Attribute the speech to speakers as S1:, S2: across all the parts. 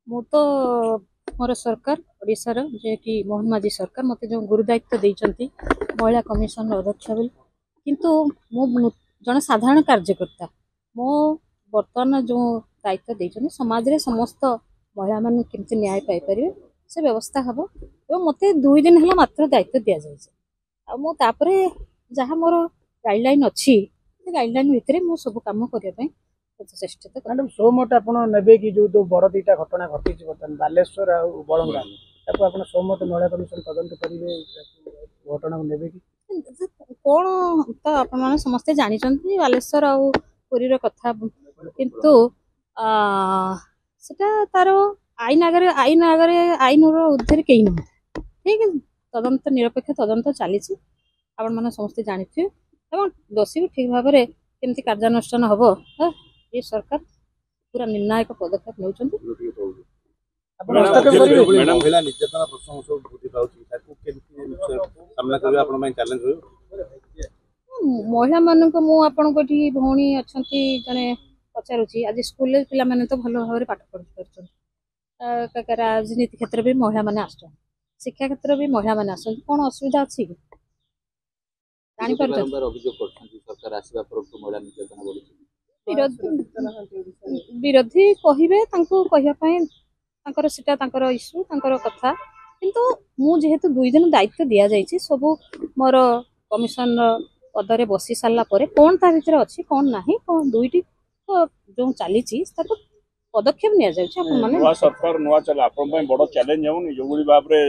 S1: मु तो मोर सरकार ओडिशार जे कि मोहन माझी सरकार मते जो गुरु दायित्व देइचंती महिला कमिशन अध्यक्ष बोली किंतु मु जन साधारण कार्यकर्ता मो वर्तमान जो दायित्व देइचंती समाज रे समस्त महिला मान केमति न्याय पाई परिवे से व्यवस्था हबो एवं मते 2 दिन हला मात्र दायित्व दिया जायছে आ मो तापरे जहा मोर गाइडलाइन अछि से गाइडलाइन भितरे मु सब काम करिया पई चेष्टा
S2: मैडम सोमत आप कि जो बड़ दीटा घटना घटी बर्तमान बालेश्वर आ बड़ंगा आप सोमत महिला कमिशन तदंत करेंगे घटना को नेबे कि
S1: कौन तो आप समस्ते जानी बालेश्वर आउ पुरी कथा किंतु सेटा तार आईन आगे आईन ऊर्धे कहीं ना ठीक है तदंत निरपेक्ष तदंत चली आपण मैंने समस्ते जानी दोषी ठीक भाव में केमती कार्यानुष्ठान हम ये सरकार पूरा निर्णायक पदक्षेप नौचंती
S3: महिला निर्यातना प्रसंग सब वृद्धि पाउछि ताकू केमती सामना करबे आपण माइ चैलेंज हो
S1: महिला मान को मु आपण को भौणी अच्छी जने पचारुची आज स्कूल पिला माने तो भल भाव पाठ पढ़ी पार्छन राजनीति क्षेत्र भी महिला माने आछन शिक्षा क्षेत्र भी महिला माने आछन कोन असुविधा अछि जानि परछन
S3: अभियोग करछन सरकार आसीबा पर महिला निर्यातना बोली
S1: विरोधी कहिबे तांको कहिया पय तांकर सीटा तांकर इश्यू तांकर कथा किंतु मु जेहेतु 2 दिन दायित्व दिया जायछि सब मोर कमिशन पदरे बसी सारला परे कोन ता भितर अछि कोन नाही कोन दुईटी जो चली पदक्षेप निया जायछि अपन माने
S4: नवा सरकार नवा चला अपन पय बड़ चैलेंज हेउनी जो गुडी बाप रे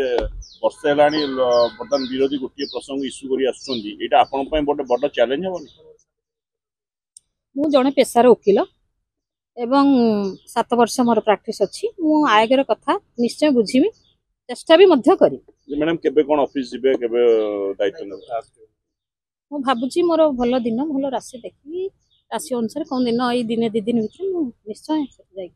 S4: वर्ष हेलानी बर्तमान विरोधी गोटे प्रसंग इश्यू करी आछुंदी एटा अपन पय बड़ चैलेंज हेउनी
S1: मु जने पेशार वकील एवं 7 वर्ष मोर प्रैक्टिस अछि मु आयगर कथा निश्चय बुझीबी चेष्टा भी मध्य करी
S4: मैडम केबे कोन ऑफिस जिबे केबे दायित्व न
S1: मु भाबुची मोर भल दिन भल राशि देखी राशि अनुसार कोन दिन एई दिने 2 दिन भीतर मु निश्चय जाई